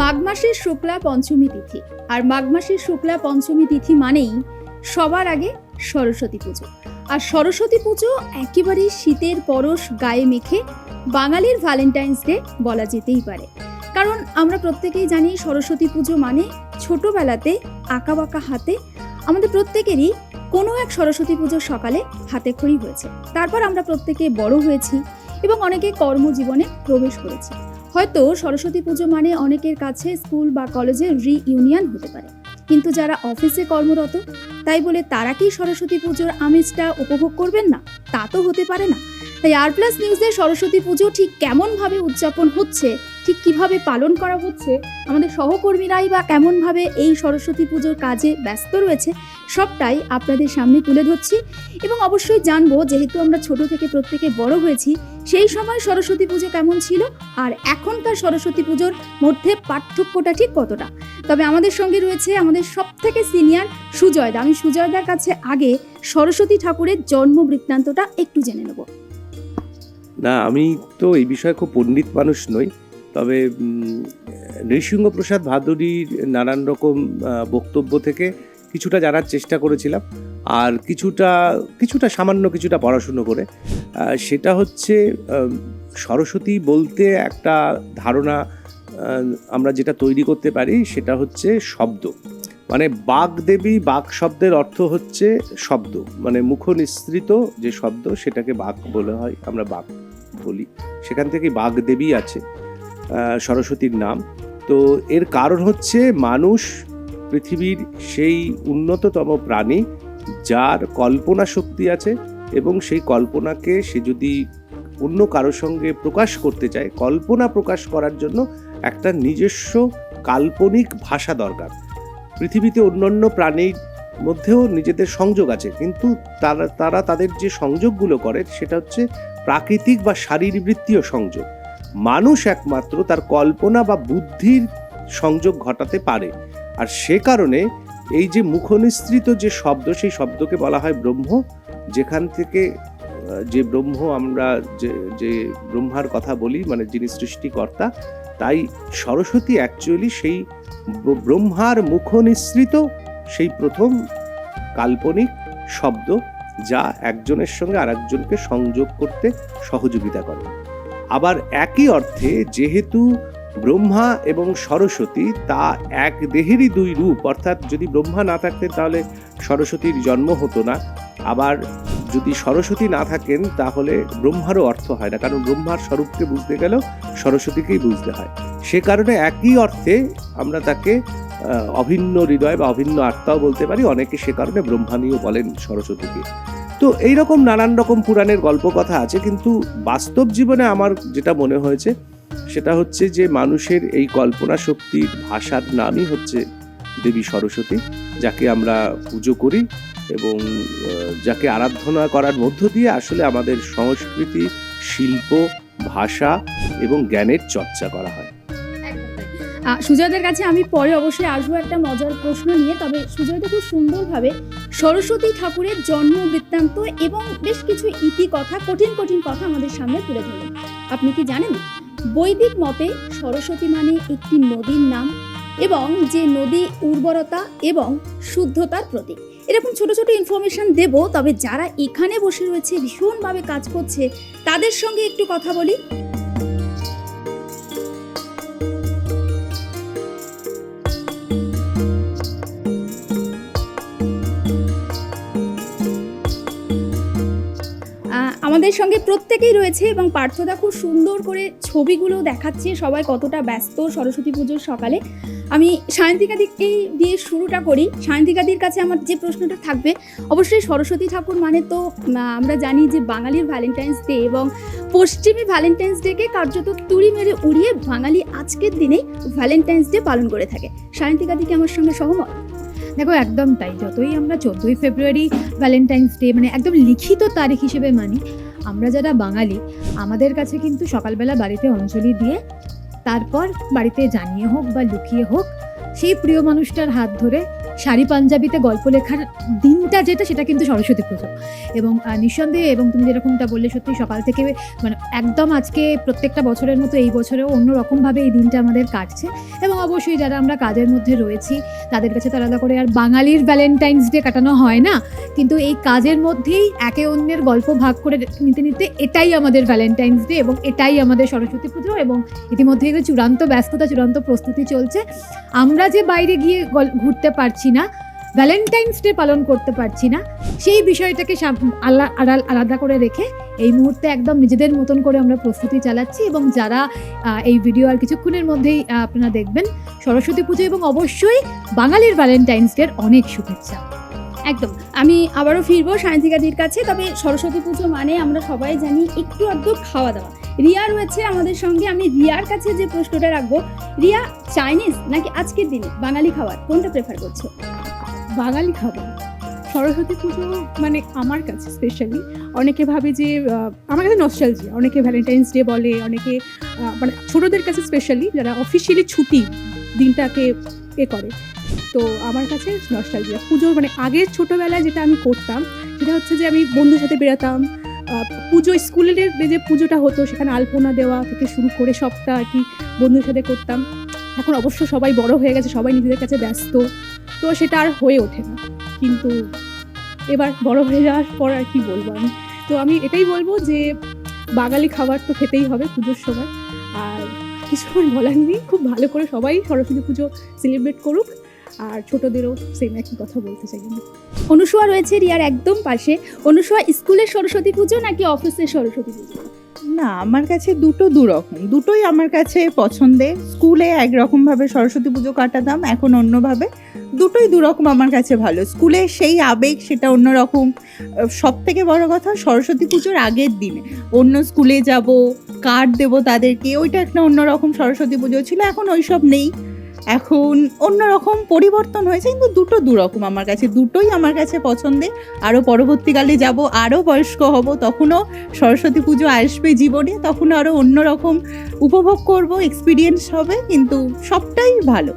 মাঘ মাসের শুক্লা পঞ্চমী তিথি। আর মাঘ মাসের শুক্লা পঞ্চমী তিথি মানেই সবার আগে সরস্বতী পুজো। আর সরস্বতী পুজো একেবারে শীতের পরশ গায়ে মেখে বাঙালির ভ্যালেন্টাইন্স ডে বলা যেতেই পারে। কারণ আমরা প্রত্যেকেই জানি সরস্বতী পুজো মানে ছোটবেলাতে আঁকা বাঁকা হাতে আমাদের প্রত্যেকেরই কোনো এক সরস্বতী পুজোর সকালে হাতে খড়ি হয়েছে। তারপর আমরা প্রত্যেকে বড় হয়েছি এবং অনেকে কর্মজীবনে প্রবেশ করেছি। হয়তো সরস্বতী পুজো মানে অনেকের কাছে স্কুল বা কলেজের রিইউনিয়ন হতে পারে, কিন্তু যারা অফিসে কর্মরত তাই বলে তারা কি সরস্বতী পুজোর আমেজটা উপভোগ করবেন না? তা তো হতে পারে না। তাই আর প্লাস নিউজে সরস্বতী পুজো ঠিক কেমনভাবে উদযাপন হচ্ছে, ঠিক কিভাবে পালন করা হচ্ছে, আমাদের সহকর্মীরাই বা কেমনভাবে এই সরস্বতী পুজোর কাজে ব্যস্ত রয়েছে, সবটাই আপনাদের সামনে তুলে ধরছি। এবং অবশ্যই জানবো, যেহেতু আমরা ছোট থেকে প্রত্যেকে বড় হয়েছি, সেই সময় সরস্বতী পুজো কেমন ছিল আর এখনকার সরস্বতী পুজোর মধ্যে পার্থক্যটা ঠিক কতটা। তবে আমাদের সঙ্গে রয়েছে আমাদের সব থেকে সিনিয়র সুজয়দা। আমি সুজয়দার কাছে আগে সরস্বতী ঠাকুরের জন্ম বৃত্তান্তটা একটু জেনে নেব। না, আমি তো এই বিষয়ে খুব পণ্ডিত মানুষ নই, তবে নৃসিংহপ্রসাদ ভাদুড়ির নানান রকম বক্তব্য থেকে কিছুটা জানার চেষ্টা করেছিলাম, আর কিছুটা সামান্য কিছুটা পড়াশুনো করে। সেটা হচ্ছে সরস্বতী বলতে একটা ধারণা আমরা যেটা তৈরি করতে পারি সেটা হচ্ছে শব্দ। মানে বাগদেবী, বাক শব্দের অর্থ হচ্ছে শব্দ, মানে মুখ নিঃসৃত যে শব্দ সেটাকে বাক বলে হয়, আমরা বাক বলি। সেখান থেকে বাগদেবী আছে সরস্বতীর নাম। তো এর কারণ হচ্ছে মানুষ পৃথিবীর সেই উন্নততম প্রাণী যার কল্পনা শক্তি আছে, এবং সেই কল্পনাকে সে যদি অন্য কারোর সঙ্গে প্রকাশ করতে চায়, কল্পনা প্রকাশ করার জন্য একটা নিজস্ব কাল্পনিক ভাষা দরকার। পৃথিবীতে অন্যান্য প্রাণীর মধ্যেও নিজেদের সংযোগ আছে, কিন্তু তারা তাদের যে সংযোগগুলো করে সেটা হচ্ছে প্রাকৃতিক বা শারীরবৃত্তীয় সংযোগ। মানুষ একমাত্র তার কল্পনা বা বুদ্ধির সংযোগ ঘটাতে পারে। আর সে কারণে এই যে মুখনিসৃত যে শব্দ, সেই শব্দকে বলা হয় ব্রহ্ম। যেখান থেকে যে ব্রহ্ম, আমরা যে ব্রহ্মার কথা বলি, মানে যিনি সৃষ্টিকর্তা, তাই সরস্বতী অ্যাকচুয়ালি সেই ব্রহ্মার মুখনিসৃত সেই প্রথম কাল্পনিক শব্দ, যা একজনের সঙ্গে আরেকজনকে সংযোগ করতে সহযোগিতা করে। আবার একই অর্থে যেহেতু ব্রহ্মা এবং সরস্বতী তা এক দেহেরই দুই রূপ, অর্থাৎ যদি ব্রহ্মা না থাকতেন তাহলে সরস্বতীর জন্ম হতো না। আবার যদি সরস্বতী না থাকেন তাহলে ব্রহ্মারও অর্থ হয় না, কারণ ব্রহ্মার স্বরূপকে বুঝতে গেলেও সরস্বতীকেই বুঝতে হয়। সে কারণে একই অর্থে আমরা তাকে অভিন্ন হৃদয় বা অভিন্ন আত্মাও বলতে পারি। অনেকে সে কারণে ব্রহ্মাণীও বলেন সরস্বতীকে। তো এইরকম নানান রকম পুরাণের গল্প কথা আছে, কিন্তু বাস্তব জীবনে আমার যেটা মনে হয়েছে সেটা হচ্ছে যে মানুষের এই কল্পনা শক্তির ভাষার নামই হচ্ছে দেবী সরস্বতী, যাকে আমরা পুজো করি এবং যাকে আরাধনা করার মধ্য দিয়ে আসলে আমাদের সংস্কৃতি, শিল্প, ভাষা এবং জ্ঞানের চর্চা করা হয়। সুজয়দের কাছে আমি পরে অবশ্যই আসবো একটা মজার প্রশ্ন নিয়ে। তবে সুজয়দা খুব সুন্দরভাবে সরস্বতী ঠাকুরের জন্ম বৃত্তান্ত এবং বেশ কিছু ইতিকথা, কঠিন কথা আমাদের সামনে তুলে ধরলেন। আপনি কি জানেন, বৈদিক মতে সরস্বতী মানে একটি নদীর নাম, এবং যে নদী উর্বরতা এবং শুদ্ধতার প্রতীক। এরকম ছোট ছোট ইনফরমেশন দেব। তবে যারা এখানে বসে রয়েছে, ভীষণভাবে কাজ করছে, তাদের সঙ্গে একটু কথা বলি। আমাদের সঙ্গে প্রত্যেকেই রয়েছে এবং পার্থদা খুব সুন্দর করে ছবিগুলো দেখাচ্ছে, সবাই কতটা ব্যস্ত সরস্বতী পুজোর সকালে। আমি সায়ন্তিকাদিকে দিয়ে শুরুটা করি। সায়ন্তিকাদির কাছে আমার যে প্রশ্নটা থাকবে, অবশ্যই সরস্বতী ঠাকুর মানে তো আমরা জানি যে বাঙালির ভ্যালেন্টাইন্স ডে, এবং পশ্চিমী ভ্যালেন্টাইন্স ডেকে কার্যত তুড়ি মেরে উড়িয়ে বাঙালি আজকের দিনেই ভ্যালেন্টাইন্স ডে পালন করে থাকে। সায়ন্তিকাদিকে আমার সঙ্গে সহমত? দেখো, একদম তাই। যতই আমরা 14ই ফেব্রুয়ারি ভ্যালেন্টাইন্স ডে মানে একদম লিখিত তারিখ হিসেবে মানি, আমরা যারা বাঙালি, আমাদের কাছে কিন্তু সকালবেলা বাড়িতে অঞ্জলি দিয়ে তারপর বাড়িতে জানিয়ে হোক বা লুকিয়ে হোক সেই প্রিয় মানুষটার হাত ধরে শাড়ি পাঞ্জাবিতে গল্প লেখার দিনটা যেটা, সেটা কিন্তু সরস্বতী পুজো। এবং নিঃসন্দেহে, এবং তুমি যেরকমটা বললে, সত্যি সকাল থেকে মানে একদম আজকে প্রত্যেকটা বছরের মতো এই বছরেও অন্যরকমভাবে এই দিনটা আমাদের কাটছে। এবং অবশ্যই যারা আমরা কাজের মধ্যে রয়েছি তাদের কাছে তো আলাদা করে আর বাঙালির ভ্যালেন্টাইন্স ডে কাটানো হয় না, কিন্তু এই কাজের মধ্যেই একে অন্যের গল্প ভাগ করে নিতে নিতে এটাই আমাদের ভ্যালেন্টাইন্স ডে এবং এটাই আমাদের সরস্বতী পুজো। এবং ইতিমধ্যে চূড়ান্ত ব্যস্ততা, চূড়ান্ত প্রস্তুতি চলছে। আমরা যে বাইরে গিয়ে ঘুরতে পারছি না, ভ্যালেন্টাইন্স ডে পালন করতে পারছি না, সেই বিষয়টাকে আলাদা করে রেখে এই মুহূর্তে একদম নিজেদের মতন করে আমরা প্রস্তুতি চালাচ্ছি। এবং যারা এই ভিডিও আর কিছুক্ষণের মধ্যেই আপনারা দেখবেন, সরস্বতী পুজো এবং অবশ্যই বাঙালির ভ্যালেন্টাইন্স ডের অনেক শুভেচ্ছা। একদম। আমি আবারও ফিরবো সায়ন্তিকাদির কাছে। তবে সরস্বতী পুজো মানে আমরা সবাই জানি একটু আধটু খাওয়া দাওয়া। রিয়া রয়েছে আমাদের সঙ্গে, আমি রিয়ার কাছে যে প্রশ্নটা রাখবো, রিয়া, চাইনিজ নাকি আজকের দিনে বাঙালি খাবার কোনটা প্রেফার করছো? বাঙালি খাবার। সরস্বতী পুজো মানে আমার কাছে স্পেশালি, অনেকে ভাবে যে আমার কাছে নস্টালজিয়া, অনেকে ভ্যালেন্টাইন্স ডে বলে, অনেকে মানে ছোটোদের কাছে স্পেশালি যারা অফিসিয়ালি ছুটি দিনটাকে করে। তো আমার কাছে নস্টালজিয়া পুজোর, মানে আগের ছোটোবেলায় যেটা আমি করতাম সেটা হচ্ছে যে আমি বন্ধুর সাথে বেরোতাম, পুজো স্কুলের যে পুজোটা হতো সেখানে আলপনা দেওয়া থেকে শুরু করে সবটা আর কি বন্ধুর সাথে করতাম। এখন অবশ্য সবাই বড় হয়ে গেছে, সবাই নিজেদের কাছে ব্যস্ত, তো সেটা আর হয়ে ওঠে না। কিন্তু এবার বড় হয়ে যাওয়ার পর আর কি বলবো আমি, তো আমি এটাই বলবো যে বাঙালি খাবার তো খেতেই হবে পুজোর সময়। আর কিছু বলার নেই, খুব ভালো করে সবাই সরস্বতী পুজো সেলিব্রেট করুক, আর ছোটদেরও সেম একই কথা বলতে চাই আমি। অনুসুয়া রয়েছে রিয়ার একদম পাশে। অনুসুয়া, স্কুলের সরস্বতী পুজো নাকি অফিসের সরস্বতী পুজো? না, আমার কাছে দুটো দুরকম, দুটোই আমার কাছে পছন্দের। স্কুলে একরকমভাবে সরস্বতী পুজো কাটাতাম, এখন অন্যভাবে। দুটোই দুরকম আমার কাছে ভালো। স্কুলে সেই আবেগ, সেটা অন্যরকম। সব থেকে বড় কথা, সরস্বতী পুজোর আগের দিনে অন্য স্কুলে যাব, কার্ড দেবো তাদেরকে, ওইটা একটা অন্যরকম সরস্বতী পুজো ছিল। এখন ওইসব নেই, এখন অন্যরকম পরিবর্তন হয়েছে, কিন্তু দুটো দুরকম আমার কাছে। দুটোই আমার কাছে পছন্দের। আরও পরবর্তীকালে যাব, আরও বয়স্ক হব, তখনও সরস্বতী পুজো আসবে জীবনে, তখন আরও অন্যরকম উপভোগ করব, এক্সপিরিয়েন্স হবে, কিন্তু সবটাই ভালো।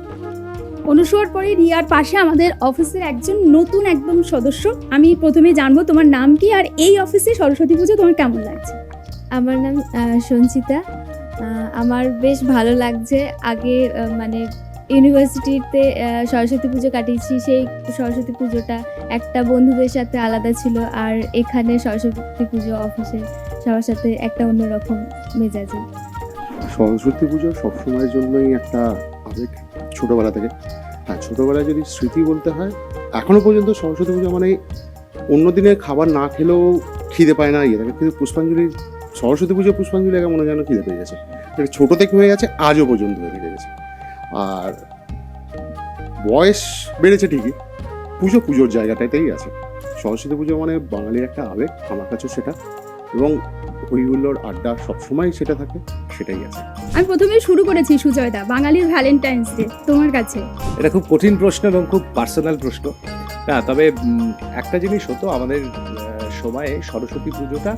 অনুসুয়ার পরে রিয়ার পাশে আমাদের অফিসের একজন নতুন একদম সদস্য। আমি প্রথমে জানবো তোমার নাম কি, আর এই অফিসে সরস্বতী পুজো তোমার কেমন লাগছে? আমার নাম সঞ্চিতা। আমার বেশ ভালো লাগছে। আগে মানে ইউনিভার্সিটিতে সরস্বতী পুজো কাটিয়েছি, সেই সরস্বতী পুজোটা একটা বন্ধুদের সাথে আলাদা ছিল, আর এখানে সরস্বতী পুজো অফিসে সবার সাথে একটা অন্যরকম মেজাজে। সরস্বতী পুজো সবসময়ের জন্যই একটা আবেগ ছোটোবেলা থেকে। হ্যাঁ, ছোটোবেলায় যদি স্মৃতি বলতে হয়, এখনও পর্যন্ত সরস্বতী পুজো মানে অন্য দিনের খাবার না খেলেও খিদে পায় না, থাকে, কিন্তু পুষ্পাঞ্জলি, সরস্বতী পুজো পুষ্পাঞ্জলি একা মনে যেন খিদে পেয়ে গেছে। এটা ছোটো থেকে হয়ে গেছে, আজও পর্যন্ত হয়ে গেছে। আর বয়স বেড়েছে ঠিকই, পুজো পুজোর জায়গাটাতেই আছে। সরস্বতী পুজো মানে বাঙালির একটা আবেগ, আমার কাছেও সেটা, এবং হইহুল্লোড় আড্ডা সবসময় সেটা থাকে, সেটাই আছে। আমি প্রথমে শুরু করেছি সুজয়দা, বাঙালির ভ্যালেন্টাইন্স ডে তোমার কাছে। এটা খুব কঠিন প্রশ্ন এবং খুব পার্সোনাল প্রশ্ন। না, তবে একটা জিনিস হতো, আমাদের সময়ে সরস্বতী পুজোটা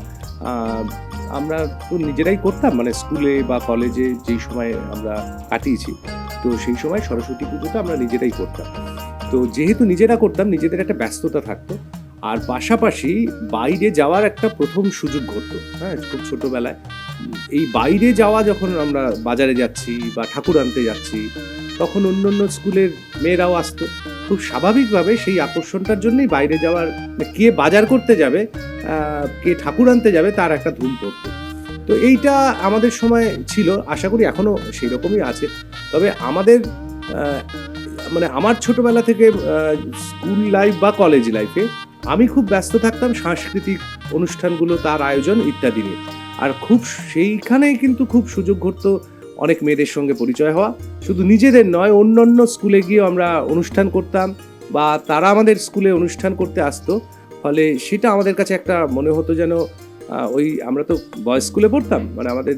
আমরা তো নিজেরাই করতাম, মানে স্কুলে বা কলেজে যেই সময় আমরা কাটিয়েছি, তো সেই সময় সরস্বতী পুজোটা আমরা নিজেরাই করতাম। তো যেহেতু নিজেরা করতাম, নিজেদের একটা ব্যস্ততা থাকতো, আর পাশাপাশি বাইরে যাওয়ার একটা প্রথম সুযোগ ঘটতো। হ্যাঁ, খুব ছোটোবেলায় এই বাইরে যাওয়া, যখন আমরা বাজারে যাচ্ছি বা ঠাকুর আনতে যাচ্ছি, তখন অন্য অন্য স্কুলের মেয়েরাও আসতো। খুব স্বাভাবিকভাবে সেই আকর্ষণটার জন্যই বাইরে যাওয়ার, কে বাজার করতে যাবে, কে ঠাকুর আনতে যাবে, তার একটা ধুম পড়তো। তো এইটা আমাদের সময় ছিল, আশা করি এখনও সেই রকমই আছে। তবে আমাদের মানে আমার ছোটোবেলা থেকে স্কুল লাইফ বা কলেজ লাইফে আমি খুব ব্যস্ত থাকতাম সাংস্কৃতিক অনুষ্ঠানগুলো, তার আয়োজন ইত্যাদি নিয়ে। আর খুব সেইখানেই কিন্তু খুব সুযোগ ঘটতো অনেক মেয়েদের সঙ্গে পরিচয় হওয়া। শুধু নিজেদের নয়, অন্য অন্য স্কুলে গিয়ে আমরা অনুষ্ঠান করতাম, বা তারা আমাদের স্কুলে অনুষ্ঠান করতে আসতো। ফলে সেটা আমাদের কাছে একটা মনে হতো যেন ওই আমরা তো বয়েজ স্কুলে পড়তাম, মানে আমাদের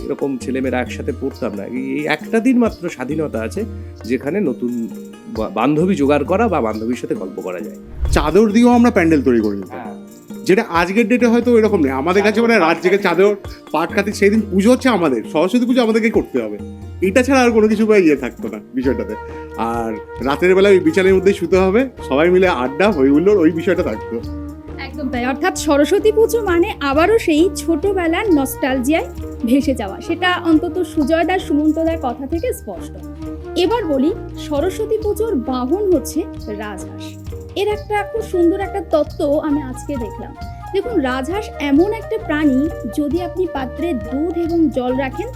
এরকম ছেলেমেয়েরা একসাথে পড়তাম না। এই একটা দিন মাত্র স্বাধীনতা আছে যেখানে নতুন বান্ধবী জোগাড় করা বা বান্ধবীর সাথে গল্প করা যায়। চাদর দিয়েও আমরা প্যান্ডেল তৈরি করে নিতাম, যেটা আজকের ডেটে হয়তো এরকম নেই। আমাদের কাছে মানে রাত জেগে চাদর পাট কাটি, সেই দিন পুজো হচ্ছে আমাদের, সরস্বতী পুজো আমাদেরকে করতে হবে, এটা ছাড়া আর কোনো কিছু বা ইয়ে থাকতো না বিষয়টাতে। আর রাতের বেলা ওই বিছানার মধ্যে শুতে হবে, সবাই মিলে আড্ডা হই হুল্লোড়, ওই বিষয়টা থাকতো। একদম তাই, অর্থাৎ সরস্বতী পুজো মানে আবারও সেই ছোটবেলার নস্টালজিয়ায় ভেসে যাওয়া, সেটা অন্তত সুজয়দার সুমন্তদার কথা থেকে স্পষ্ট। এবার বলি, সরস্বতী পুজোর বাহন হচ্ছে রাজহাঁস। এর একটা খুব সুন্দর একটা তত্ত্ব আমি আজকে দেখলাম। দেখুন, রাজহাঁস এমন একটা প্রাণী, যদি আপনি পাত্রে দুধ এবং জল রাখেন,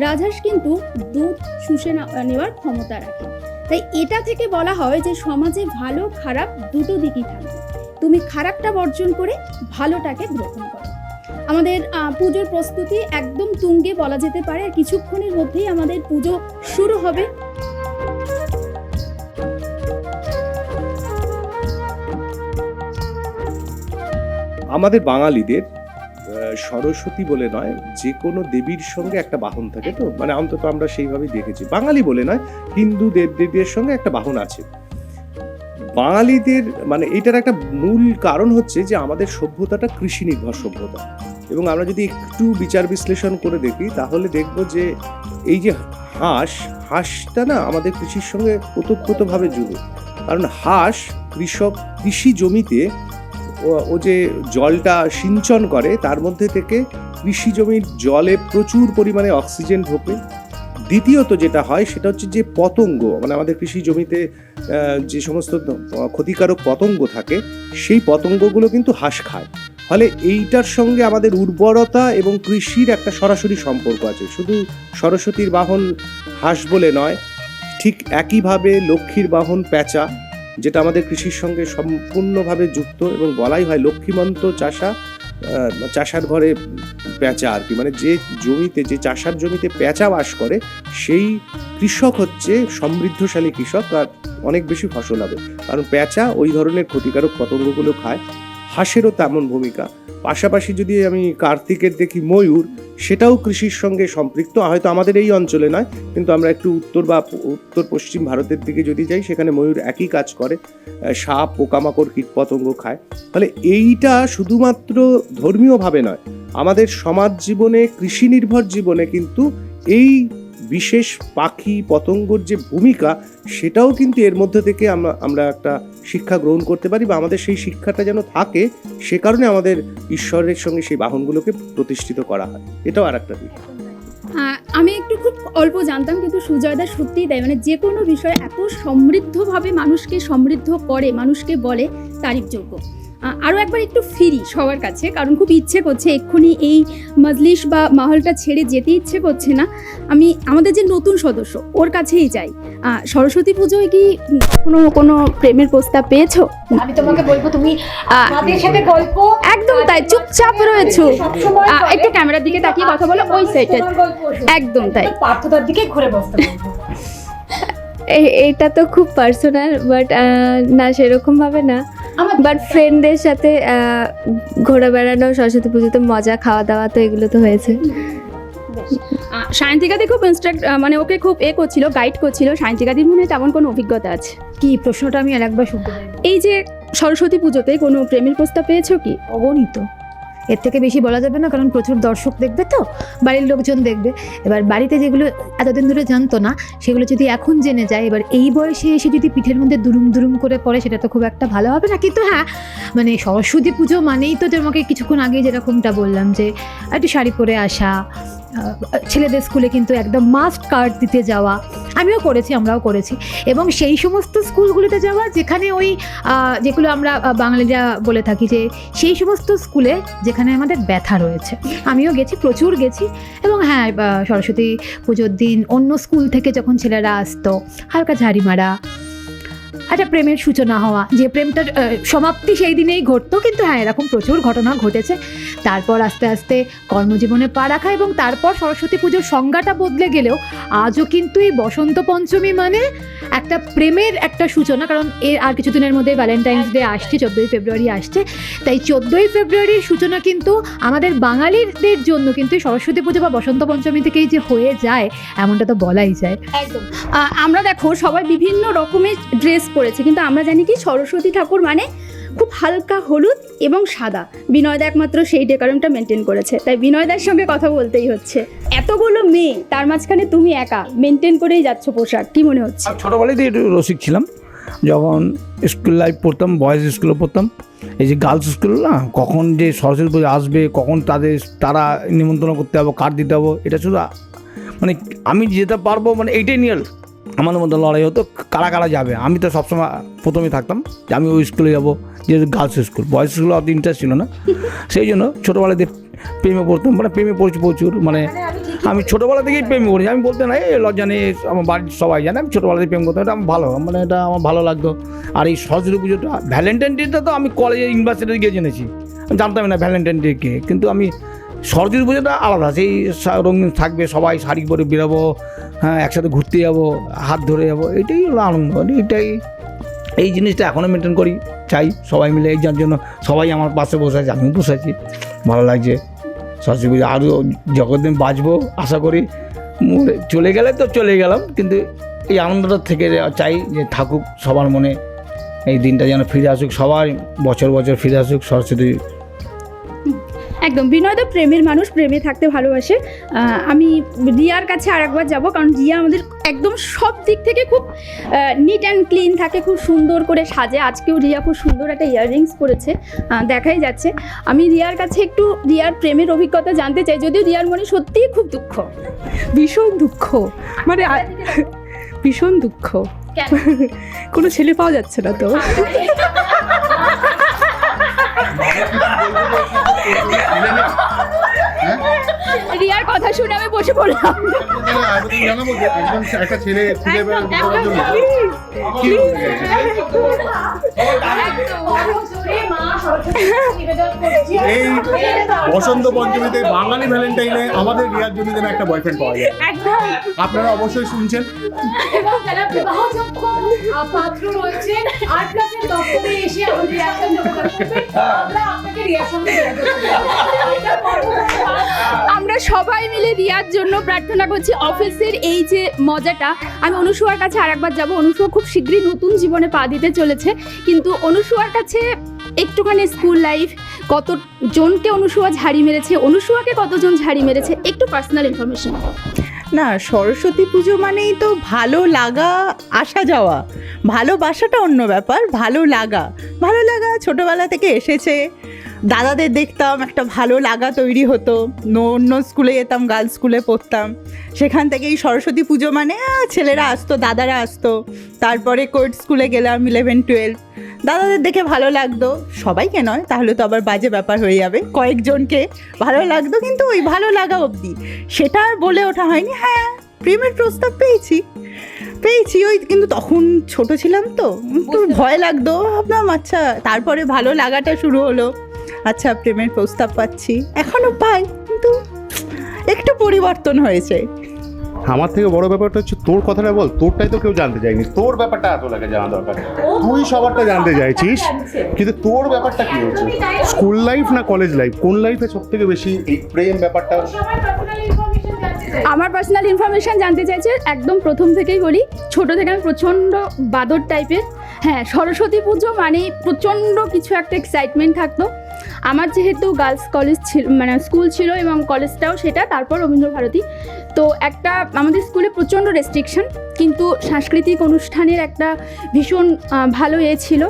রাজহাঁস কিন্তু দুধ শুষে নেওয়ার ক্ষমতা রাখে। তাই এটা থেকে বলা হয় যে সমাজে ভালো খারাপ দুটো দিকই থাকবে, তুমি খারাপটা বর্জন করে ভালোটাকে গ্রহণ করো। আমাদের পুজোর প্রস্তুতি একদম তুঙ্গে বলা যেতে পারে, আর কিছুক্ষণের মধ্যেই আমাদের পুজো শুরু হবে। আমাদের বাঙালিদের সরস্বতী বলে নয়, যে কোনো দেবীর সঙ্গে একটা বাহন থাকে, তো মানে অন্তত আমরা সেইভাবেই দেখেছি। বাঙালি বলে নয়, হিন্দু দেবদেবীর সঙ্গে একটা বাহন আছে। বাঙালিদের মানে এটার একটা মূল কারণ হচ্ছে যে আমাদের সভ্যতাটা কৃষি নির্ভর সভ্যতা, এবং আমরা যদি একটু বিচার বিশ্লেষণ করে দেখি তাহলে দেখব যে এই যে হাঁসটা না আমাদের কৃষির সঙ্গে ওতপ্রোতভাবে যুক্ত। কারণ হাঁস কৃষি জমিতে ও যে জলটা সিঞ্চন করে, তার মধ্যে থেকে কৃষি জমির জলে প্রচুর পরিমাণে অক্সিজেন ঢোকে। দ্বিতীয়ত যেটা হয় সেটা হচ্ছে যে পতঙ্গ, মানে আমাদের কৃষি জমিতে যে সমস্ত ক্ষতিকারক পতঙ্গ থাকে, সেই পতঙ্গগুলো কিন্তু হাঁস খায়। ফলে এইটার সঙ্গে আমাদের উর্বরতা এবং কৃষির একটা সরাসরি সম্পর্ক আছে। শুধু সরস্বতীর বাহন হাঁস বলে নয়, ঠিক একইভাবে লক্ষ্মীর বাহন প্যাঁচা, যেটা আমাদের কৃষির সঙ্গে সম্পূর্ণভাবে যুক্ত, এবং বলাই হয় লক্ষ্মীমন্ত চাষার ঘরে পেঁচা আর কি, মানে যে জমিতে, যে চাষার জমিতে পেঁচা বাস করে সেই কৃষক হচ্ছে সমৃদ্ধশালী কৃষক, আর অনেক বেশি ফসল হবে, কারণ পেঁচা ওই ধরনের ক্ষতিকারক পতঙ্গগুলো খায়। হাঁসেরও তেমন ভূমিকা। পাশাপাশি যদি আমি কার্তিকের দেখি ময়ূর, সেটাও কৃষির সঙ্গে সম্পৃক্ত, হয়তো আমাদের এই অঞ্চলে নয়, কিন্তু আমরা একটু উত্তর পশ্চিম ভারতের দিকে যদি যাই, সেখানে ময়ূর একই কাজ করে, সাপ পোকামাকড় কীটপতঙ্গ খায়। ফলে এইটা শুধুমাত্র ধর্মীয়ভাবে নয়, আমাদের সমাজ জীবনে, কৃষি নির্ভর জীবনে কিন্তু এই বিশেষ পাখি পতঙ্গর যে ভূমিকা, সেটাও কিন্তু এর মধ্যে থেকে আমরা একটা শিক্ষা গ্রহণ করতে পারি, বা আমাদের সেই শিক্ষাটা যেন থাকে, সে কারণে আমাদের ঈশ্বরের সঙ্গে সেই বাহনগুলোকে প্রতিষ্ঠিত করা হয়। এটাও আর একটা দিক। আমি একটু খুব অল্প জানতাম, কিন্তু সুজয়দা সত্যিই তাই, মানে যে কোনো বিষয় এত সমৃদ্ধভাবে মানুষকে সমৃদ্ধ করে, মানুষকে বলে তারিফযোগ্য। আরও একবার একটু ফিরি সবার কাছে, কারণ খুব ইচ্ছে করছে, এক্ষুনি এই মজলিস বা মাহলটা ছেড়ে যেতে ইচ্ছে করছে না। আমি আমাদের যে নতুন সদস্য, ওর কাছেই যাই। সরস্বতী পুজোয় কি কোনো প্রেমের প্রস্তাব পেয়েছো? আমি তোমাকে বলবো, তুমি আমাদের সাথে গল্প একদম তাই, চুপচাপ রয়েছো, একটু ক্যামেরার দিকে তাকিয়ে কথা বলো, ওই সাইডে। একদম তাই, পার্থদার দিকে ঘুরে বসতে বলবো। এটা তো খুব পার্সোনাল, বাট না সেরকম ভাবে না, বাট ফ্রেন্ডদের সাথে ঘোরা বেড়ানো, সরস্বতী পুজোতে মজা, খাওয়া দাওয়া, তো এগুলো তো হয়েছে। সায়ন্তিকাদি খুব মানে ওকে খুব করছিল, গাইড করছিল। সায়ন্তিকাদির মনে তেমন কোনো অভিজ্ঞতা আছে কি? প্রশ্নটা আমি আরেকবার শুনতে চাই। এই যে সরস্বতী পুজোতে কোনো প্রেমের প্রস্তাব পেয়েছো কি? অগণিত, এর থেকে বেশি বলা যাবে না, কারণ প্রচুর দর্শক দেখবে, তো বাড়ির লোকজন দেখবে। এবার বাড়িতে যেগুলো এতদিন ধরে জানতো না, সেগুলো যদি এখন জেনে যায়, এবার এই বয়সে এসে যদি পিঠের মধ্যে দুরুম দুরুম করে পড়ে, সেটা তো খুব একটা ভালো হবে না। কিন্তু হ্যাঁ, মানে সরস্বতী পুজো মানেই তো তোমাকে কিছুক্ষণ আগে যেরকমটা বললাম, যে একটু শাড়ি পরে আসা, ছেলেদের স্কুলে কিন্তু একদম মাস্ট কার্ড দিতে যাওয়া, আমিও করেছি, আমরাও করেছি। এবং সেই সমস্ত স্কুলগুলোতে যাওয়া যেখানে ওই যেগুলো আমরা বাঙালিরা বলে থাকি যে সেই সমস্ত স্কুলে যেখানে আমাদের ব্যথা রয়েছে, আমিও গেছি, প্রচুর গেছি। এবং হ্যাঁ, সরস্বতী পুজোর দিন অন্য স্কুল থেকে যখন ছেলেরা আসতো, হালকা ঝাড়ি মারা, একটা প্রেমের সূচনা হওয়া, যে প্রেমটার সমাপ্তি সেই দিনেই ঘটতো। কিন্তু হ্যাঁ, এরকম প্রচুর ঘটনা ঘটেছে। তারপর আস্তে আস্তে কর্মজীবনে পা রাখা, এবং তারপর সরস্বতী পুজোর সংজ্ঞাটা বদলে গেলেও আজও কিন্তু এই বসন্ত পঞ্চমী মানে একটা প্রেমের একটা সূচনা। কারণ এর আর কিছুদিনের মধ্যে ভ্যালেন্টাইন্স ডে আসছে, 14ই ফেব্রুয়ারি আসছে। তাই 14ই ফেব্রুয়ারির সূচনা কিন্তু আমাদের বাঙালিদের জন্য কিন্তু সরস্বতী পুজো বা বসন্ত পঞ্চমী থেকেই যে হয়ে যায়, এমনটা তো বলাই যায়। একদম। আমরা দেখো সবাই বিভিন্ন রকমের ড্রেস পরেছে, কিন্তু আমরা জানি কি সরস্বতী ঠাকুর মানে খুব হালকা হলুদ এবং সাদা। বিনয়দা একমাত্র সেই ডেকোরামটা মেনটেন করেছে, তাই বিনয়দার সঙ্গে কথা বলতেই হচ্ছে। এতগুলো মেয়ে, তার মাঝখানে তুমি একা মেনটেন করেই যাচ্ছ পোশাক, কি মনে হচ্ছে? ছোটোবেলাতেই একটু রসিক ছিলাম, যখন স্কুল লাইফ পড়তাম, বয়েজ স্কুলে পড়তাম। এই যে গার্লস স্কুল না, কখন যে সরস্বতী পুজো আসবে, কখন তারা নিমন্ত্রণ করতে হবে, কার্ড দিতে হবে, এটা শুধু মানে আমি যেতে পারবো, মানে এইটাই নিয়ে আমাদের মধ্যে লড়াই হতো, কারা কারা যাবে। আমি তো সবসময় প্রথমেই থাকতাম যে আমি ওই স্কুলে যাবো, যেহেতু গার্লস স্কুল, বয়েজ স্কুলে অত ইন্টারেস্ট ছিল না। সেই জন্য ছোটোবেলাতে প্রেমে পড়তাম, মানে প্রেমে পড়ছি প্রচুর। মানে আমি ছোটোবেলা থেকেই প্রেম করেছি, আমি বলতে নাই লজ্জা নেই, আমার বাড়ির সবাই জানে আমি ছোটোবেলা থেকে প্রেম করতাম। এটা আমার ভালো, মানে এটা আমার ভালো লাগতো। আর এই সরস্বতী পুজোটা, ভ্যালেন্টাইন ডেটা তো আমি কলেজে ইউনিভার্সিটিতে গিয়ে জেনেছি, আমি জানতাম না ভ্যালেন্টাইন ডে কে। কিন্তু আমি সরস্বতী পুজোটা আলাদা, সেই রঙিন থাকবে, সবাই শাড়ি পরে বেরোবো, হ্যাঁ একসাথে ঘুরতে যাবো, হাত ধরে যাবো, এটাই হলো আনন্দ। এইটাই, এই জিনিসটা এখনও মেনটেন করি, চাই সবাই মিলে। এই যার জন্য সবাই আমার পাশে বসে আছে, আমিও বসে আছি, ভালো লাগছে। সরস্বতী পুজো আরও যতদিন বাঁচবো, আশা করি চলে গেলে তো চলে গেলাম, কিন্তু এই আনন্দটা থেকে চাই যে থাকুক সবার মনে, এই দিনটা যেন ফিরে আসুক, সবাই বছর বছর ফিরে আসুক সরস্বতী। একদম, বিনয়দা প্রেমের মানুষ, প্রেমে থাকতে ভালোবাসে। আমি রিয়ার কাছে আরেকবার যাব, কারণ রিয়া আমাদের একদম সব দিক থেকে খুব নিট অ্যান্ড ক্লিন থাকে, খুব সুন্দর করে সাজে। আজকেও রিয়া খুব সুন্দর একটা ইয়াররিংস পরেছে, দেখাই যাচ্ছে। আমি রিয়ার কাছে একটু রিয়ার প্রেমের অভিজ্ঞতা জানতে চাই, যদিও রিয়ার মনে সত্যিই খুব দুঃখ, ভীষণ দুঃখ, মানে ভীষণ দুঃখ। কেন? কোনো ছেলে পাওয়া যাচ্ছে না তো। রিয়ার কথা শুনে আমি বসে পড়লাম। একটা ছেলে খুঁজে বেড়ানোর জন্য এই বসন্ত পঞ্চমীতে বাঙালি ভ্যালেন্টাইনে আমাদের রিয়ার জন্য যেন একটা বয়ফ্রেন্ড পাওয়া যায়। আপনারা অবশ্যই শুনছেন। পাত্র রয়েছে 8+এর দপ্তরে এসে আমাদের রিয়াকশন যোগাযোগ করবেন, আমরা আপনাকে রিয়াকশন আমরা সবাই মিলে রিয়ার জন্য প্রার্থনা করছি। অফিসের এই যে মজাটা, আমি অনুসুয়ার কাছে আরেকবার যাব। অনুসুয়া খুব শীঘ্রই নতুন জীবনে পা দিতে চলেছে, কিন্তু অনুসুয়ার কাছে একটুখানি স্কুল লাইফ, কতজনকে অনুসুয়া ঝাড়ি মেরেছে, অনুসুয়াকে কতজন ঝাড়ি মেরেছে, একটু পার্সোনাল ইনফরমেশন। না, সরস্বতী পুজো মানেই তো ভালো লাগা, আসা যাওয়া। ভালোবাসাটা অন্য ব্যাপার, ভালো লাগা ছোটোবেলা থেকে এসেছে। দাদাদের দেখতাম, একটা ভালো লাগা তৈরি হতো। অন্য স্কুলে যেতাম, গার্লস স্কুলে পড়তাম, সেখান থেকেই সরস্বতী পুজো মানে ছেলেরা আসতো, দাদারা আসতো। তারপরে কোর্ট স্কুলে গেলাম 11-12, দাদাদের দেখে ভালো লাগতো, সবাইকে নয়, তাহলে তো আবার বাজে ব্যাপার হয়ে যাবে, কয়েকজনকে ভালো লাগতো, কিন্তু ওই ভালো লাগা অবধি, সেটা আর বলে ওঠা হয়নি। হ্যাঁ, প্রেমের প্রস্তাব পেয়েছি ওই, কিন্তু তখন ছোট ছিলাম তো, একটু ভয় লাগতো, ভাবলাম আচ্ছা, তারপরে ভালো লাগাটা শুরু হলো, আচ্ছা প্রেমের প্রস্তাব পাচ্ছি, এখনও পাই, কিন্তু একটু পরিবর্তন হয়েছে। আমার থেকে বড় ব্যাপারটা হচ্ছে তোর কথাটা বল, তোরটাই তো কেউ জানতে চায়নি, তোর ব্যাপারটা এত লাগে জানা দরকার। তুই সবারটা জানতে চাইছিস, কিন্তু তোর ব্যাপারটা কি হচ্ছে? স্কুল লাইফ না কলেজ লাইফ, কোন লাইফে সব থেকে বেশি এই প্রেম ব্যাপারটা? আমার পার্সোনাল ইনফরমেশন জানতে চাইছে, একদম প্রথম থেকেই বলি, ছোট থেকে আমি প্রচণ্ড বাদর টাইপের। হ্যাঁ, সরস্বতী পুজো মানে প্রচণ্ড কিছু একটা এক্সাইটমেন্ট থাকতো। আমার যেহেতু গার্লস কলেজ ছিল, মানে স্কুল ছিল, এবং কলেজটাও সেটা, তারপর রবীন্দ্রভারতী, তো একটা আমাদের স্কুলে প্রচণ্ড রেস্ট্রিকশন, কিন্তু সাংস্কৃতিক অনুষ্ঠানের একটা ভীষণ ভালো ছিল।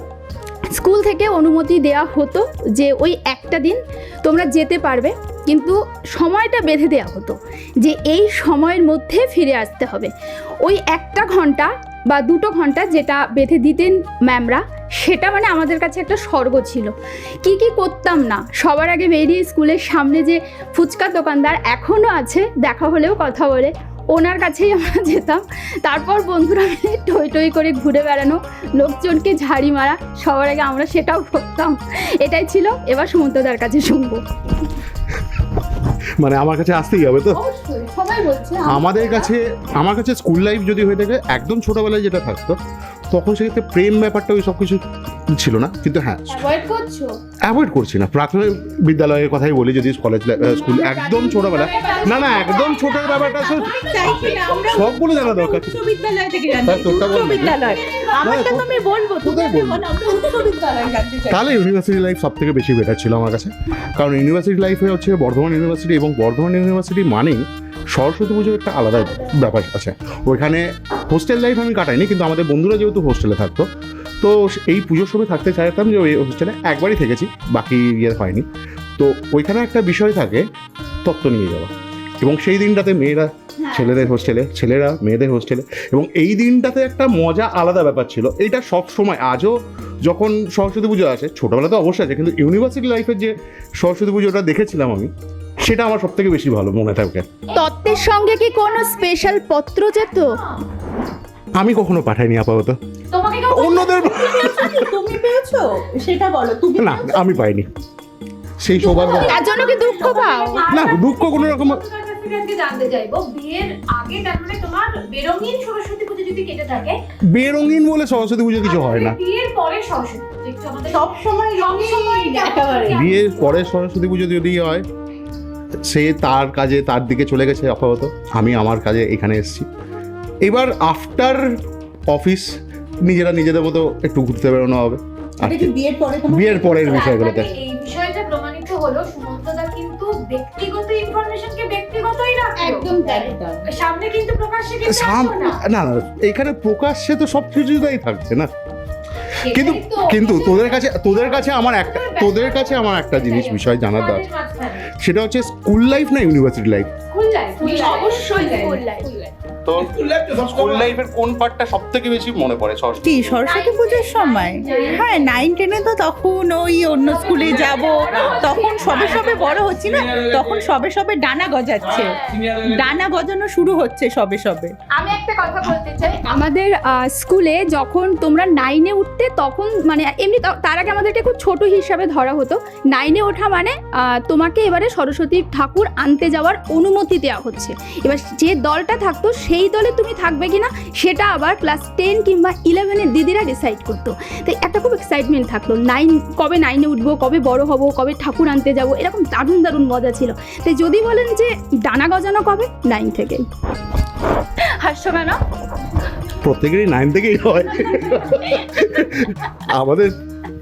স্কুল থেকে অনুমতি দেওয়া হতো যে ওই একটা দিন তোমরা যেতে পারবে, কিন্তু সময়টা বেঁধে দেওয়া হতো যে এই সময়ের মধ্যে ফিরে আসতে হবে। ওই 1 ঘন্টা বা 2 ঘন্টা যেটা বেঁধে দিতেন ম্যামরা, সেটা মানে আমাদের কাছে একটা স্বর্গ ছিল। কি করতাম না, সবার আগে বেরিয়ে স্কুলের সামনে যে ফুচকার দোকানদার এখনও আছে, দেখা হলেও কথা বলে, ওনার কাছেই আমরা যেতাম। তারপর বন্ধুরা মিলে টই টই করে ঘুরে বেড়ানো, লোকজনকে ঝাড়ি মারা, সবার আগে আমরা সেটাও করতাম। এটাই ছিল। এবার সুমন্তদার কাছে শুনবো। মানে আমার কাছে আসতেই হবে তো? সবাই বলছে আমার কাছে স্কুল লাইফ যদি হয়ে থাকে, একদম ছোটোবেলায় যেটা থাকতো, তখন সেক্ষেত্রে প্রেম ব্যাপারটা ওই সব কিছু ছিল না, কিন্তু হ্যাঁ অ্যাভয়েড করছো? অ্যাভয়েড করছি না। প্রাথমিক বিদ্যালয়ের কথাই বলি, যদি কলেজ স্কুল একদম ছোটবেলা, না একদম ছোটের ব্যাপারটা চাইছি না আমরা সব বলে জানা দরকার। উচ্চ বিদ্যালয় থেকে জানতে তাই তোরটা বল। উচ্চ বিদ্যালয় আমারটা তো আমি বলবো, কোথায় বলবো? আমরা উচ্চ বিদ্যালয় জানতে চাই। তাহলে ইউনিভার্সিটি লাইফ সব থেকে বেশি বেটার ছিল আমার কাছে, কারণ ইউনিভার্সিটি লাইফে হচ্ছে বর্ধমান ইউনিভার্সিটি, এবং বর্ধমান ইউনিভার্সিটি মানেই সরস্বতী পুজোর একটা আলাদা ব্যাপার আছে। ওইখানে হোস্টেল লাইফ আমি কাটাইনি, কিন্তু আমাদের বন্ধুরা যেহেতু হোস্টেলে থাকতো, তো এই পুজোর সময় থাকতে চাইতাম যে ওই হোস্টেলে একবারই থেকেছি, বাকি ইয়ে হয়নি। তো ওইখানে একটা বিষয় থাকে তত্ত্ব নিয়ে যাওয়া, এবং সেই দিনটাতে মেয়েরা ছেলেদের হোস্টেলে, ছেলেরা মেয়েদের হোস্টেলে, এবং এই দিনটাতে একটা মজা আলাদা ব্যাপার ছিল। এইটা সব সময় আজও যখন সরস্বতী পুজো আসে, ছোটোবেলা তো অবশ্যই আছে, কিন্তু ইউনিভার্সিটি লাইফের যে সরস্বতী পুজোটা দেখেছিলাম আমি, সেটা আমার সব থেকে বেশি ভালো মনে থাকে। তত্ত্বের সঙ্গে কি কোনো স্পেশাল পত্র যেত? আমি কখনো পাঠাইনি আপাতত, তোমাকে অন্যদের তুমি পেয়েছো সেটা বলো, তুমি না আমি পাইনি সেই সৌভাগ্য। তার জন্য কি দুঃখ পাও? না দুঃখ কোনো রকম। আজকে জানতে চাইবো, বিয়ের আগে তার মানে তোমার বেরঙিন সরস্বতী পুজো যদি কেটে থাকে, বেরঙিন বলে সরস্বতী পুজো কিছু হয় না। বিয়ের পরে সরস্বতী পুজো একটু আমাদের সব সময় একেবারে বিয়ের পরে সরস্বতী পুজো যদি হয়, সে তার কাজে তার দিকে চলে গেছে আপাতত, আমি আমার কাজে এখানে এসেছি। এবার আফটার অফিস নিজেরা নিজেদের মতো একটু ঘুরতে বেরোনো হবে। আর এটা কি বিয়ের পরে তোমার বিয়ের পরের বিষয়গুলোতে এই বিষয়টা প্রমাণিত হলো, সুমন্তদা কিন্তু ব্যক্তিগত ইনফরমেশনকে ব্যক্তিগতই রাখলো, একদম তাই। সামনে কিন্তু প্রকাশ্যে কিন্তু রাখলো না। না না এখানে প্রকাশ্যে তো সব কিছুটাই থাকছে না, কিন্তু সেটাই তো। কিন্তু তোদের কাছে আমার একটা জিনিস বিষয় জানার দরকার, সেটা হচ্ছে স্কুল লাইফ না ইউনিভার্সিটি লাইফ? স্কুল লাইফ অবশ্যই স্কুল লাইফ। তো স্কুল লাইফের কোন পার্টটা সব থেকে বেশি মনে পড়ে সরস্বতী? কি সরস্বতী পুজোর সময়? হ্যাঁ 9-10-এ তো তখন ওই অন্য স্কুলে যাব, তখন সবে সবে বড় হচ্ছি না, তখন সবে সবে ডানা গজাচ্ছে, ডানা গজানো শুরু হচ্ছে সবে সবে। আমি একটা কথা বলতে চাই, আমাদের স্কুলে যখন তোমরা 9-এ উঠতে, তখন মানে এমনি তার আগে আমাদেরকে খুব ছোট হিসাবে ধরা হতো। 9-এ ওঠা মানে তোমাকে এবারে সরস্বতী ঠাকুর আনতে যাওয়ার অনুমতি দেওয়া হচ্ছে। এবার যে দলটা থাকতো সেই দলে তুমি থাকবে কিনা সেটা আবার ক্লাস 10 কিংবা 11-এর দিদিরা ডিসাইড করতো। তাই একটা খুব এক্সাইটমেন্ট থাকলো, কবে 9-এ উঠবো, কবে বড় হব, কবে ঠাকুর আনতে যাব, এরকম দারুণ দারুণ মজা ছিল। তাই যদি বলেন যে ডানা গজানো কবে, 9 থেকেই। হাস্য কেন? প্রত্যেকেরই 9 থেকেই হয়, আমাদের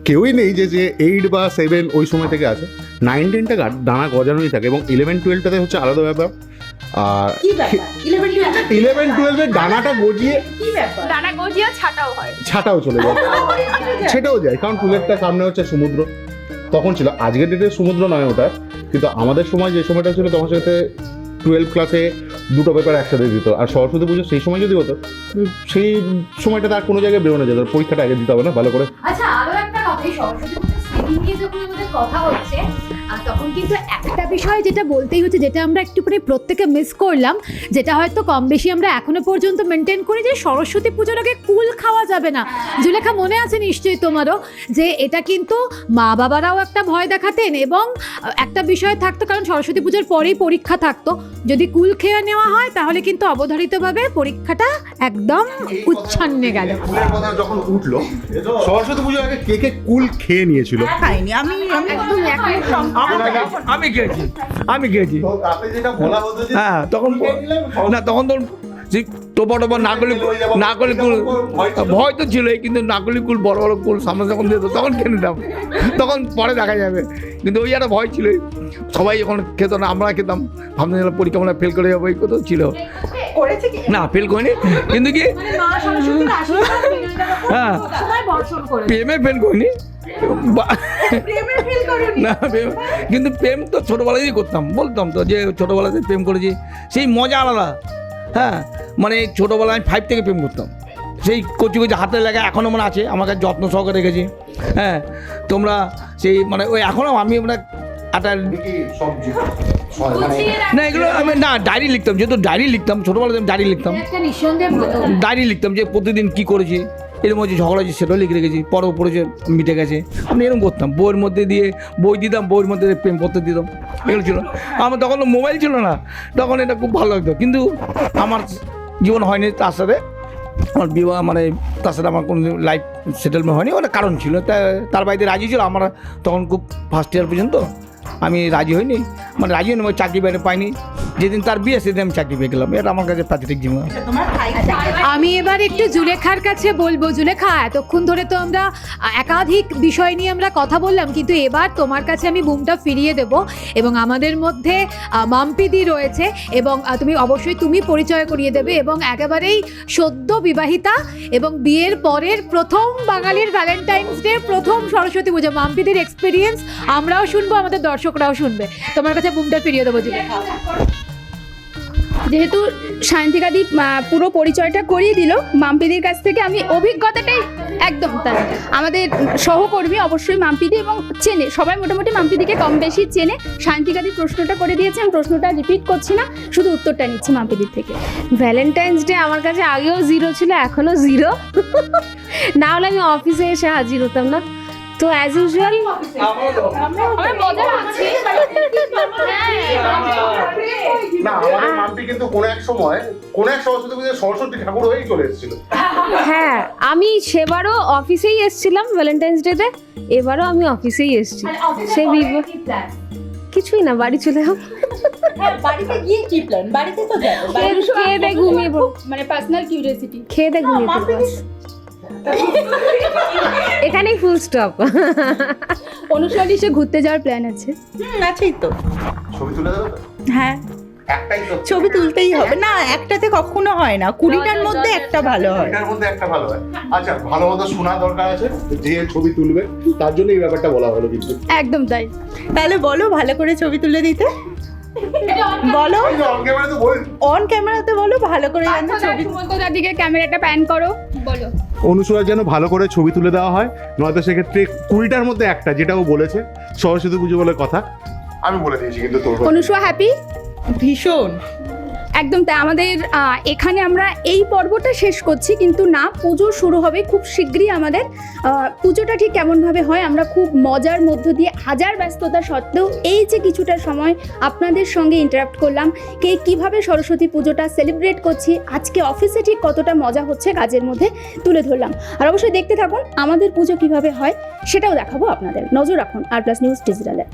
কেউই নেই যে 8 বা 7 ওই সময় থেকে আছে। 9-10টা ডানা গজানোই থাকে, এবং 11-12টাতে হচ্ছে আলাদা ব্যাপার। আর কি ব্যাপার 11-12 ডানাটা গজিয়ে কি ব্যাপার? ডানা গজিয়ে ছাটাও চলে যায়, সেটাও যায়, কারণ ফুলেরটা সামনে হচ্ছে সমুদ্র তখন ছিল। আজকের ডেটে সমুদ্র নয় ওটা, কিন্তু আমাদের সময় যে সময়টা ছিল তখন সাথে 12 ক্লাসে দুটো পেপার একসাথে দিত। আর সরস্বতী পুজো সেই সময় যদি হতো, সেই সময়টা তার কোনো জায়গায় বেরোনো যেত, পরীক্ষাটা আগে দিতে হবে না ভালো করে। আচ্ছা, আরো একটা কথা, এই সরস্বতী পুজোর স্মৃতি নিয়ে যখন আমাদের কথা হচ্ছে, তখন কিন্তু একটা বিষয় যেটা বলতেই হচ্ছে, যেটা আমরা একটুখানি প্রত্যেকে মিস করলাম, যেটা হয়তো কম বেশি আমরা এখনো পর্যন্ত মেনটেন করি, যে সরস্বতী পুজোর আগে কুল খাওয়া যাবে না। জুলেখা মনে আছে নিশ্চয়ই তোমারও, যে এটা কিন্তু মা বাবারাও একটা ভয় দেখাতেন, এবং একটা বিষয় থাকতো, কারণ সরস্বতী পুজোর পরেই পরীক্ষা থাকতো, যদি কুল খেয়ে নেওয়া হয় তাহলে কিন্তু অবধারিতভাবে পরীক্ষাটা একদম উচ্ছন্নে গেল। কুলের কথা যখন উঠলো, সরস্বতী পুজোর আগে কে কে কুল খেয়ে নিয়েছিল? খাইনি আমি একদম আমি খেয়েছি তো তাতে যেটা বলা হতো যে হ্যাঁ, তখন না, তখন তো সেই টোপা নাকলি কুল ভয় তো ছিলই, কিন্তু নাকলি কুল বড় বড় কুল সামনে যখন দিত তখন খেয়ে নিতাম, তখন পরে দেখা যাবে, কিন্তু ওই একটা ভয় ছিলই। সবাই যখন খেত না, আমরা খেতাম, ভাবতে পরীক্ষা মনে ফেল করে যাবো, এই কথা ছিল করেছে কি না, ফেল করিনি, কিন্তু কি মা সরস্বতীর আশীর্বাদ হ্যাঁ সময় বর্ষণ করে প্রেমে ফেল করিনি, প্রেমে ফেল করনি না কিন্তু প্রেম তো ছোটোবেলাতেই করতাম, বলতাম তো যে ছোটোবেলাতে প্রেম করেছি, সেই মজা আলাদা। হ্যাঁ, মানে ছোটোবেলায় আমি 5 থেকে প্রেম করতাম, সেই কচি কচি হাতে লাগা এখনও মনে আছে, আমার কাছে যত্ন সহকারে রেখেছি। হ্যাঁ, তোমরা সেই মানে ওই এখনও আমি মানে একটা না, এগুলো আমি না ডায়েরি লিখতাম, যেহেতু ডায়েরি লিখতাম ছোটোবেলাতে, আমি ডায়েরি লিখতাম, একটা নিঃসন্দেহে ভালো। ডায়েরি লিখতাম যে প্রতিদিন কী করেছি, এর মধ্যে ঝগড়া হয়েছে সেটাও লিখে রেখেছি, পরেও পড়েছে মিটে গেছে, আমি এরকম করতাম। বইয়ের মধ্যে দিয়ে বই দিতাম, বইয়ের মধ্যে প্রেম পত্র দিতাম, এগুলো ছিল। আমার তখন তো মোবাইল ছিল না, তখন এটা খুব ভালো লাগতো, কিন্তু আমার জীবন হয়নি তার সাথে আমার বিবাহ মানে তার সাথে আমার কোনো লাইফ সেটেলমেন্ট হয়নি, ওটা কারণ ছিল। তার বাড়িতে রাজি ছিল, আমার তখন খুব ফার্স্ট ইয়ার পর্যন্ত আমি রাজি হইনি, মানে রাজি হইনি, চাকরি বাইরে পাইনি। যেদিন তার বিয়ে সেদিন আমি চাকরি পেয়ে গেলাম। এটা আমার কাছে প্রাকৃতিক জীবন। আমি এবার একটু জুলেখার কাছে বলবো। জুলেখা, এতক্ষণ ধরে তো আমরা একাধিক বিষয় নিয়ে আমরা কথা বললাম, কিন্তু এবার তোমার কাছে আমি বুমটা ফিরিয়ে দেব এবং আমাদের মধ্যে মাম্পিদি রয়েছে এবং তুমি পরিচয় করিয়ে দেবে এবং একেবারেই সদ্য বিবাহিতা এবং বিয়ের পরের প্রথম বাঙালির ভ্যালেন্টাইন্স ডে, প্রথম সরস্বতী পুজো। মাম্পিদির এক্সপিরিয়েন্স আমরাও শুনবো, আমাদের দর্শকরাও শুনবে। তোমার কাছে বুমটা ফিরিয়ে দেবো জুলেখা। যেহেতু সায়ন্তিকাদি পুরো পরিচয়টা করিয়ে দিল, মাম্পিদির কাছ থেকে আমি অভিজ্ঞতাটাই একদম তাই। আমাদের সহকর্মী অবশ্যই মাম্পিদি এবং চেনে, সবাই মোটামুটি মাম্পিদিকে কম বেশি চেনে। সায়ন্তিকাদি প্রশ্নটা করে দিয়েছে, আমি প্রশ্নটা রিপিট করছি না, শুধু উত্তরটা নিচ্ছি মাম্পিদির থেকে। ভ্যালেন্টাইন্স ডে আমার কাছে আগেও 0 ছিল, এখনও 0। না হলে আমি অফিসে এসে হাজির হতাম না। তো অ্যাজ ইউজুয়াল আমরা মজা করছি। না, আমাদের মাম্পি কিন্তু কোন এক সময় সরস্বতী পুজোয় সরস্বতী ঠাকুর হয়েই চলে এসেছিল। হ্যাঁ, আমি সেবারও অফিসেই এসেছিলাম ভ্যালেন্টাইন্স ডেতে, এবারও আমি অফিসেই এসেছি। সে কিছুই না, বাড়ি চলে যাও। বাড়িতে গিয়ে কি প্ল্যান? বাড়িতে তো যাবো, খেয়ে দে ঘুমিয়ে পড়ো, মানে পার্সোনাল কিউরিওসিটি। খেয়ে দে ঘুমিয়ে পড়ো, এখানেই ফুল স্টপ। অনুষ্কা সে ঘুরতে যাওয়ার প্ল্যান আছে। আছেই তো। ছবি তুলে দেবে? হ্যাঁ, একটাই তো ছবি তুলতেই হবে। না, একটাতে কখনো হয় না, 20টার মধ্যে একটা ভালো হয়। এটার মধ্যে একটা ভালো হয়। আচ্ছা, ভালো মতো শোনা দরকার আছে, যে ছবি তুলবে তার জন্য এই ব্যাপারটা বলা হলো। কিন্তু একদম তাই। তাহলে বলো ভালো করে ছবি তুলে দিতে। বলো অন ক্যামেরাতে, বলো ভালো করে যেন ছবি। সুমন্তদার দিকে ক্যামেরাটা প্যান করো, বলো। অনুসূয়া যেন ভালো করে ছবি তুলে দেওয়া হয়, নয়তো সেক্ষেত্রে 20টার মধ্যে একটা, যেটা ও বলেছে সরস্বতী পুজো বলে কথা, আমি বলে দিয়েছি। কিন্তু তোর অনুষ্কা হ্যাপি? ভীষণ, একদম তাই। আমাদের এখানে আমরা এই পর্বটা শেষ করছি, কিন্তু না, পুজো শুরু হবে খুব শীঘ্রই। আমাদের পুজোটা ঠিক কেমনভাবে হয়, আমরা খুব মজার মধ্য দিয়ে হাজার ব্যস্ততা সত্ত্বেও এই যে কিছুটা সময় আপনাদের সঙ্গে ইন্টারাক্ট করলাম, কে কীভাবে সরস্বতী পুজোটা সেলিব্রেট করছি, আজকে অফিসে ঠিক কতটা মজা হচ্ছে কাজের মধ্যে তুলে ধরলাম। আর অবশ্যই দেখতে থাকুন আমাদের পুজো কিভাবে হয়, সেটাও দেখাবো আপনাদের। নজর রাখুন আর প্লাস নিউজ ডিজিটালে।